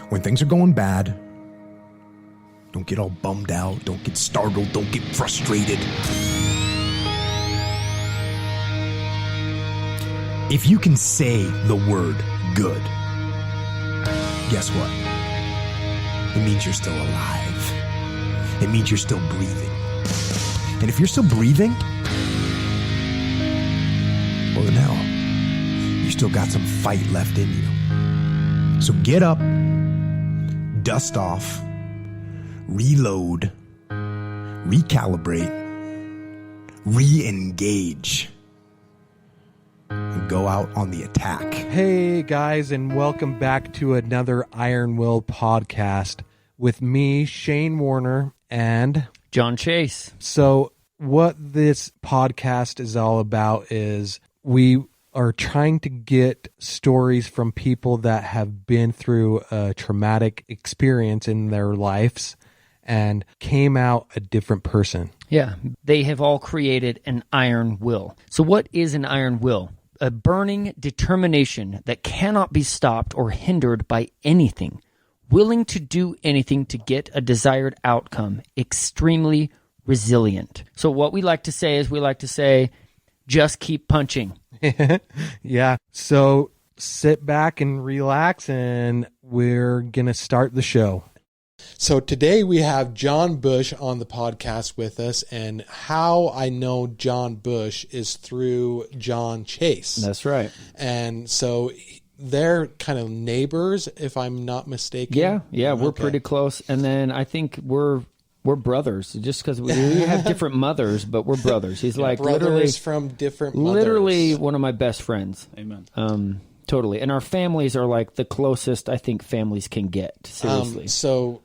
when things are going bad, don't get all bummed out, don't get startled, don't get frustrated. If you can say the word good, guess what? It means you're still alive. It means you're still breathing. And if you're still breathing, well then hell, you still got some fight left in you. So get up, dust off, reload, recalibrate, re-engage, and go out on the attack. Hey guys, and welcome back to another Iron Will podcast with me, Shane Warner, and John Chase. So what this podcast is all about is we are trying to get stories from people that have been through a traumatic experience in their lives and came out a different person. Yeah, they have all created an iron will. So what is an iron will? A burning determination that cannot be stopped or hindered by anything. Willing to do anything to get a desired outcome. Extremely resilient. So what we like to say is just keep punching. Yeah. So sit back and relax, and we're going to start the show. So today we have John Busch on the podcast with us, and how I know John Busch is through John Chase. That's right. And so they're kind of neighbors, if I'm not mistaken. Yeah, we're pretty close. And then I think we're brothers, just because we have different mothers, but we're brothers. He's like brothers literally from different mothers. Literally one of my best friends. Amen. Totally. And our families are like the closest I think families can get. Seriously. So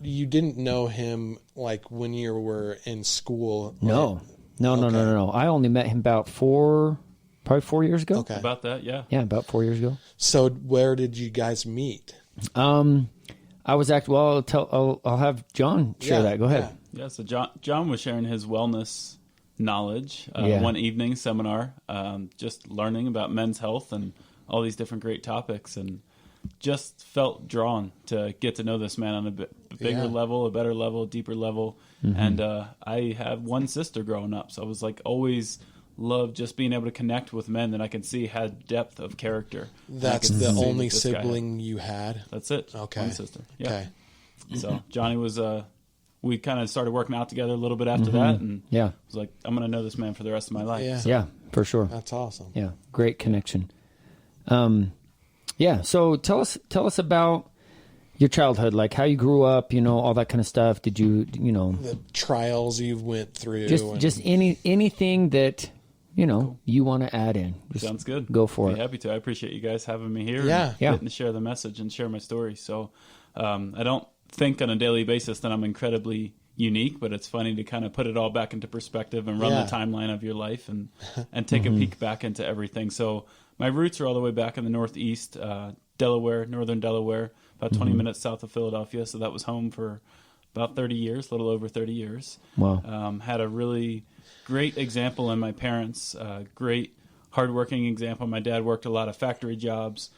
you didn't know him like when you were in school? No. I only met him about probably 4 years ago. Okay. About that, yeah. Yeah, about 4 years ago. So where did you guys meet? I was actually, well, I'll have John share that. Go ahead. Yeah, so John was sharing his wellness knowledge one evening seminar, just learning about men's health and all these different great topics, and just felt drawn to get to know this man on a bigger level, a better level, deeper level. Mm-hmm. And I have one sister growing up, so I was like always loved just being able to connect with men that I could see had depth of character. That's the only sibling you had? That's it. Okay. One sister. Yeah. Okay. So Johnny was, we kind of started working out together a little bit after that, and I was like, I'm going to know this man for the rest of my life. Yeah. So. Yeah, for sure. That's awesome. Yeah, great connection. So tell us about your childhood, like how you grew up, all that kind of stuff. Did you, the trials you went through? Just anything that you want to add in. Just sounds good. Go for it. Happy to. I appreciate you guys having me here. Yeah. Getting to share the message and share my story. So I don't think on a daily basis that I'm incredibly unique, but it's funny to kind of put it all back into perspective and run the timeline of your life and take a peek back into everything. So my roots are all the way back in the Northeast, Delaware, northern Delaware, about 20 minutes south of Philadelphia. So that was home for about 30 years, a little over 30 years. Wow. Had a really great example in my parents, great hardworking example. My dad worked a lot of factory jobs,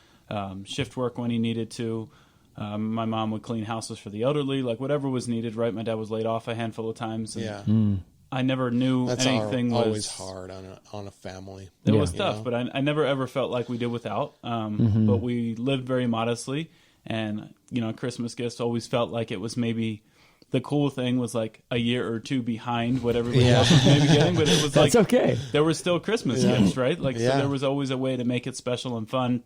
shift work when he needed to. My mom would clean houses for the elderly, like whatever was needed, right? My dad was laid off a handful of times. And I never knew anything was... always hard on a family. It was tough, but I never ever felt like we did without. But we lived very modestly. And, Christmas gifts always felt like it was maybe... The cool thing was like a year or two behind what everybody else was maybe getting, but it was That's okay. There were still Christmas gifts, right? So there was always a way to make it special and fun.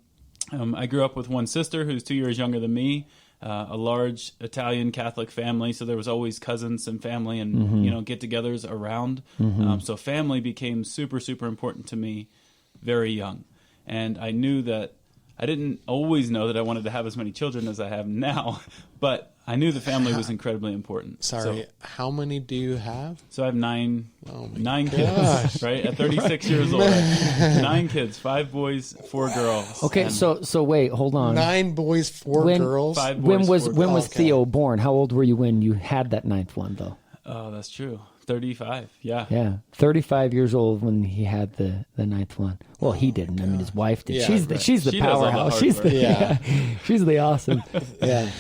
I grew up with one sister who's 2 years younger than me, a large Italian Catholic family, so there was always cousins and family and get-togethers around. So family became super, super important to me very young. And I knew that I didn't always know that I wanted to have as many children as I have now, but I knew the family was incredibly important. Sorry, how many do you have? So I have nine kids, right? At 36 years old, 9 kids, 5 boys, 4 girls. Okay, so wait, hold on. 9 boys, 4 girls? 5 boys, when was Theo born? How old were you when you had that 9th one, though? Oh, that's true. 35. Yeah. Yeah, 35 years old when he had the ninth one. Well, he didn't. I mean, his wife did. Yeah, she's right. she's the She does all the powerhouse. hard She's work. the Yeah. she's the awesome. Yeah.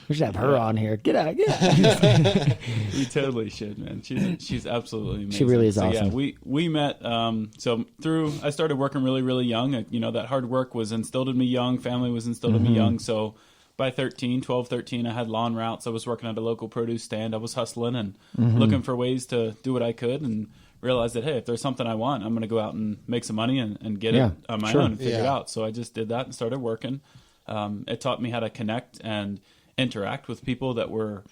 We should have her on here. Get out. We totally should, man. She's absolutely amazing. She really is so, awesome. Yeah, we met. So I started working really, really young. That hard work was instilled in me young. Family was instilled in me young. So by 12, 13, I had lawn routes. I was working at a local produce stand. I was hustling and looking for ways to do what I could, and realized that, hey, if there's something I want, I'm going to go out and make some money and get it on my own and figure it out. So I just did that and started working. It taught me how to connect and interact with people that were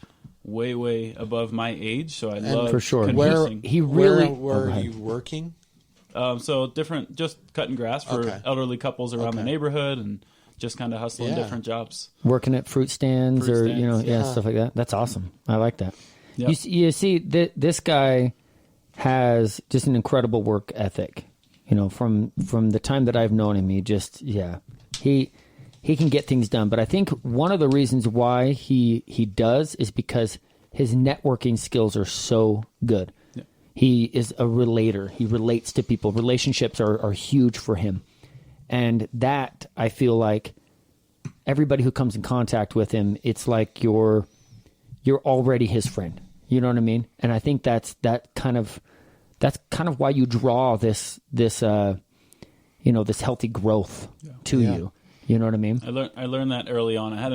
way, way above my age. So I love for sure. conversing. Where were you working? So different, just cutting grass for elderly couples around the neighborhood and just kind of hustling different jobs. Working at fruit stands stuff like that. That's awesome. I like that. Yep. You see, this guy has just an incredible work ethic. From the time that I've known him, he can get things done. But I think one of the reasons why he does is because his networking skills are so good. Yeah. He is a relator. He relates to people. Relationships are huge for him. And that, I feel like, everybody who comes in contact with him, it's like you're already his friend. You know what I mean? And I think that's kind of why you draw this healthy growth to you. You know what I mean? I learned that early on. I had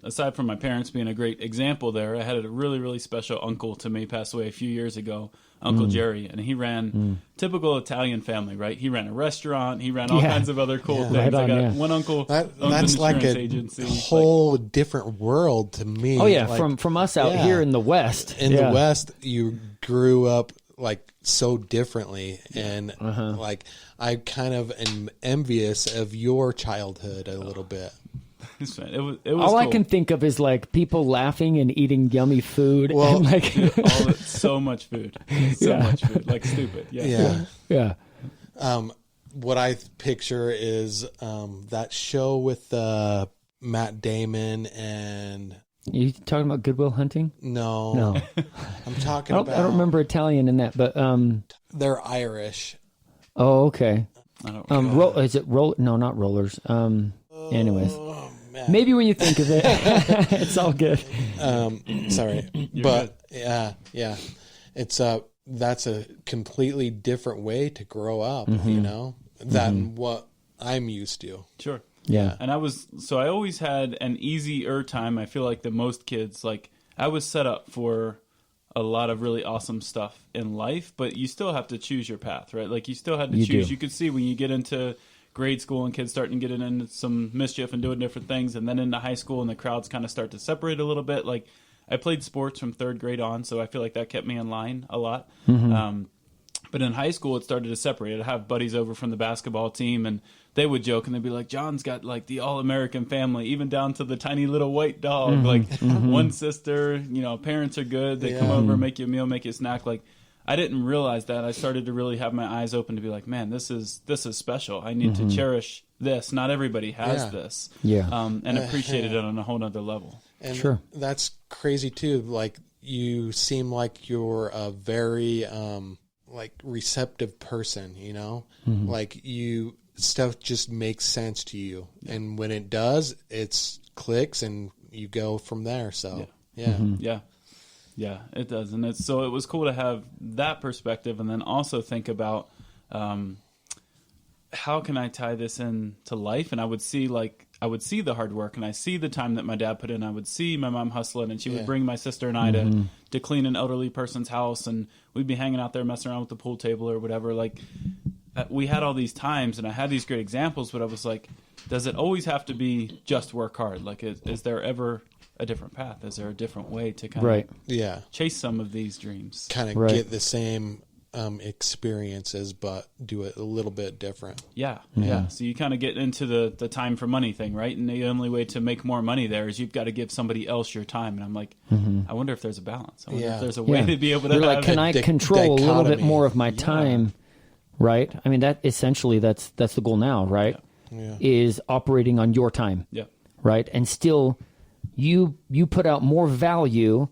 aside from my parents being a great example there, I had a really, really special uncle to me, passed away a few years ago, Uncle Jerry, and he ran typical Italian family, right? He ran a restaurant. He ran all kinds of other cool things. Right on, I got one uncle owns that's an like insurance a agency. whole different world to me. Oh yeah, Like, from us out here in the West. In the West, you grew up like so differently, and like I kind of am envious of your childhood a little bit. It was all cool. I can think of is like people laughing and eating yummy food. Well, and like so much food, much food, like stupid. yeah. What I picture is that show with Matt Damon and. You talking about Good Will Hunting? No. I'm talking about. I don't remember Italian in that, but they're Irish. Oh, okay. I don't is it roll? No, not rollers. Anyways, man. maybe when you think of it, it's all good. Sorry, but good. Yeah, it's that's a completely different way to grow up, than what I'm used to. Sure. Yeah. And I always had an easier time. I feel like than most kids. Like I was set up for a lot of really awesome stuff in life, but you still have to choose your path, right? Like you still had to choose. You could see when you get into grade school and kids starting to get into some mischief and doing different things, and then into high school and the crowds kind of start to separate a little bit. Like I played sports from 3rd grade on, so I feel like that kept me in line a lot. But in high school, it started to separate. I'd have buddies over from the basketball team, and they would joke, and they'd be like, John's got like the all-American family, even down to the tiny little white dog. One sister, parents are good. They come over, make you a meal, make you a snack. Like, I didn't realize that. I started to really have my eyes open to be like, man, this is special. I need to cherish this. Not everybody has this. Yeah. And appreciate it on a whole nother level. And that's crazy too. Like you seem like you're a very like receptive person, like stuff just makes sense to you. And when it does, it clicks and you go from there. So yeah, it does. And it was cool to have that perspective, and then also think about how can I tie this into life? And I would see the hard work, and I see the time that my dad put in. I would see my mom hustling, and she would bring my sister and I to clean an elderly person's house, and we'd be hanging out there messing around with the pool table or whatever. Like we had all these times, and I had these great examples, but I was like, does it always have to be just work hard? Like, is there ever a different path? Is there a different way to kind of chase some of these dreams? Kind of get the same experiences, but do it a little bit different. Yeah. So you kind of get into the time for money thing, right? And the only way to make more money there is you've got to give somebody else your time. And I'm like, I wonder if there's a balance. I wonder if there's a way to be able to. You're like, can I control a little bit more of my time? Right. I mean, that essentially that's the goal now, right? Yeah. Is operating on your time. Yeah. Right. And still, you put out more value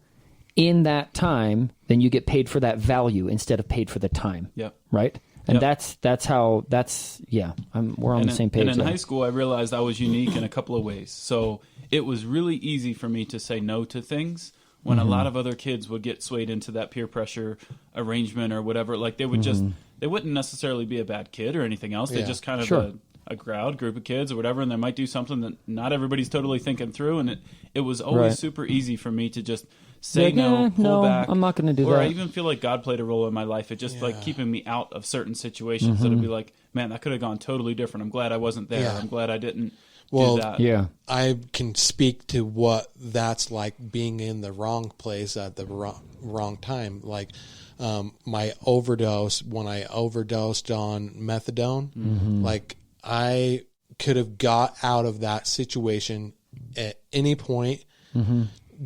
in that time, then you get paid for that value instead of paid for the time. Yep. Right? And Yep. we're on the same page. And in there. high school, I realized I was unique in a couple of ways. So it was really easy for me to say no to things when a lot of other kids would get swayed into that peer pressure arrangement or whatever. Like they would they wouldn't necessarily be a bad kid or anything else. They're just kind of a crowd, group of kids or whatever, and they might do something that not everybody's totally thinking through. And it was always super easy for me to just say pull back. I'm not going to do or that. I even feel like God played a role in my life. It just like keeping me out of certain situations. So to be like, man, that could have gone totally different. I'm glad I wasn't there. Yeah. I'm glad I didn't Well, do that. Yeah. I can speak to what that's like being in the wrong place at the wrong time. Like my overdose, when I overdosed on methadone, like I could have got out of that situation at any point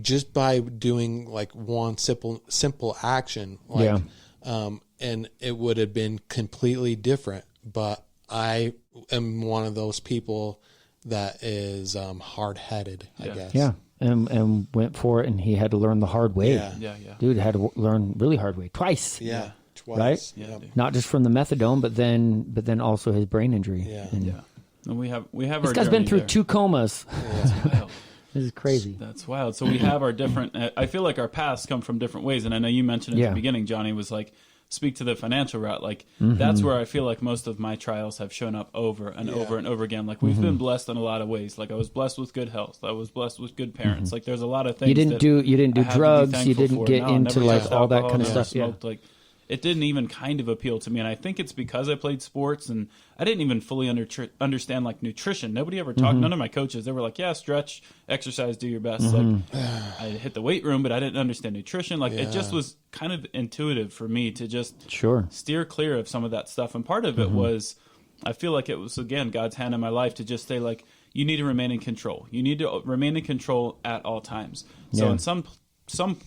just by doing like one simple action. Like, and it would have been completely different. But I am one of those people that is hard-headed, I guess. Yeah. And went for it, and he had to learn the hard way. Yeah. Dude had to learn really hard way twice. Yeah, twice. Right? Yep. Not just from the methadone, but then also his brain injury. Yeah. And And we have this our guy's been journey through there. 2 comas. Wild. This is crazy. That's wild. So we have our different. I feel like our paths come from different ways, and I know you mentioned at the beginning, Johnny, was like speak to the financial route. Like that's where I feel like most of my trials have shown up over and over and over again. Like we've been blessed in a lot of ways. Like I was blessed with good health. I was blessed with good parents. Like there's a lot of things. You didn't do I have to be drugs. You thankful didn't for. get No, into never like touched all that alcohol, kind of never stuff. Yeah. smoked. Like it didn't even kind of appeal to me, and I think it's because I played sports and I didn't even fully understand like nutrition. Nobody ever talked. None of my coaches. They were like, "Yeah, stretch, exercise, do your best." Like I hit the weight room, but I didn't understand nutrition. Like it just was kind of intuitive for me to just steer clear of some of that stuff. And part of it was, I feel like it was again God's hand in my life to just say like, you need to remain in control. You need to remain in control at all times. So in some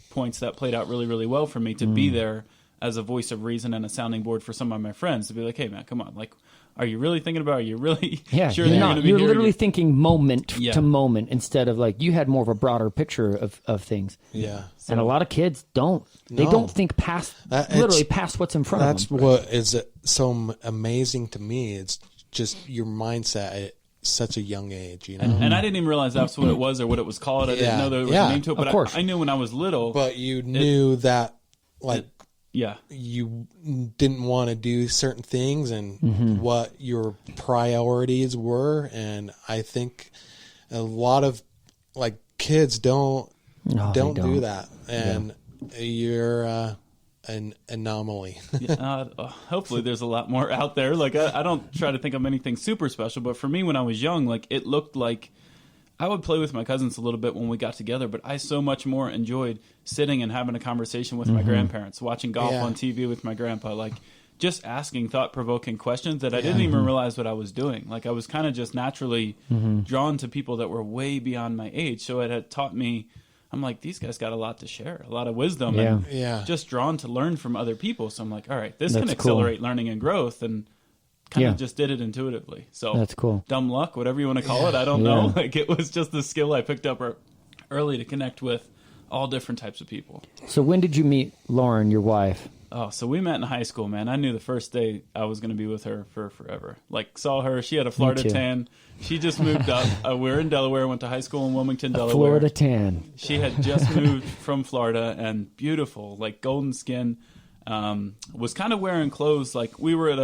points that played out really, really well for me to be there as a voice of reason and a sounding board for some of my friends to be like, hey man, come on. Like, are you really thinking about it? Are you really sure that you're going to be You're here? literally thinking moment to moment instead of like, you had more of a broader picture of things. Yeah. And a lot of kids don't. They No. don't think past what's in front of them. That's what is so amazing to me. It's just your mindset at such a young age, you know. And I didn't even realize that's what it was or what it was called. I didn't know there was a name to it, but of course. I knew when I was little. But you knew that, like, you didn't want to do certain things and what your priorities were. And I think a lot of like kids don't do that. And you're an anomaly. Hopefully there's a lot more out there. Like I don't try to think of anything super special, but for me when I was young, like it looked like I would play with my cousins a little bit when we got together, but I so much more enjoyed sitting and having a conversation with my grandparents, watching golf on TV with my grandpa, like just asking thought-provoking questions that I didn't even realize what I was doing. Like I was kind of just naturally drawn to people that were way beyond my age. So it had taught me, I'm like, these guys got a lot to share, a lot of wisdom, and just drawn to learn from other people. So I'm like, all right, this can accelerate learning and growth, and kind of just did it intuitively. So that's cool. Dumb luck, whatever you want to call it. I don't know. Like it was just the skill I picked up early to connect with all different types of people. So when did you meet Lauren, your wife? Oh, so we met in high school, man. I knew the first day I was going to be with her for forever. Like saw her, she had a Florida tan. She just moved up. We're in Delaware, went to high school in Wilmington, Delaware. Florida tan. She had just moved from Florida and beautiful, like golden skin. Was kind of wearing clothes like we were at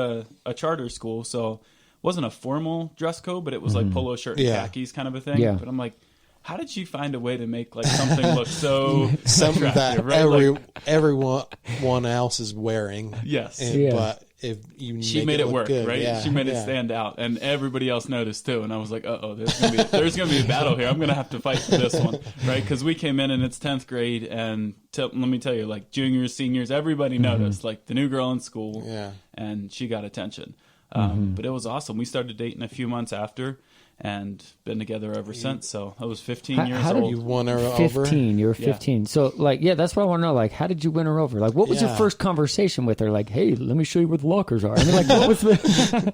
a charter school, so it wasn't a formal dress code, but it was like polo shirt and khakis kind of a thing. Yeah. But I'm like, how did she find a way to make like something look so something that right? everyone else is wearing? Yes. But if you she made it work, good, right? She made it stand out, and everybody else noticed too. And I was like, there's gonna be a battle here. I'm gonna have to fight for this one, right? Because we came in and it's 10th grade, and let me tell you, like juniors, seniors, everybody noticed, like the new girl in school, and she got attention. But it was awesome. We started dating a few months after, and been together ever since. So I was 15 years How old. did you won her 15. over? You were 15. So, like, that's what I want to know. Like, how did you win her over? Like, what was your first conversation with her? Like, hey, let me show you where the lockers are. I mean, like, what was the...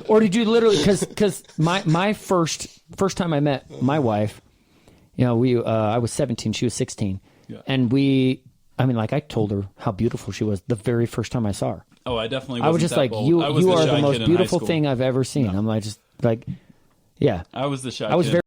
Or did you literally... Because my first time I met my wife You know, I was 17, she was 16. Yeah. And I told her how beautiful she was the very first time I saw her. Oh, I definitely. I was just like, you are the most beautiful thing I've ever seen. No. I'm like, yeah. I was the shy. I was kid. very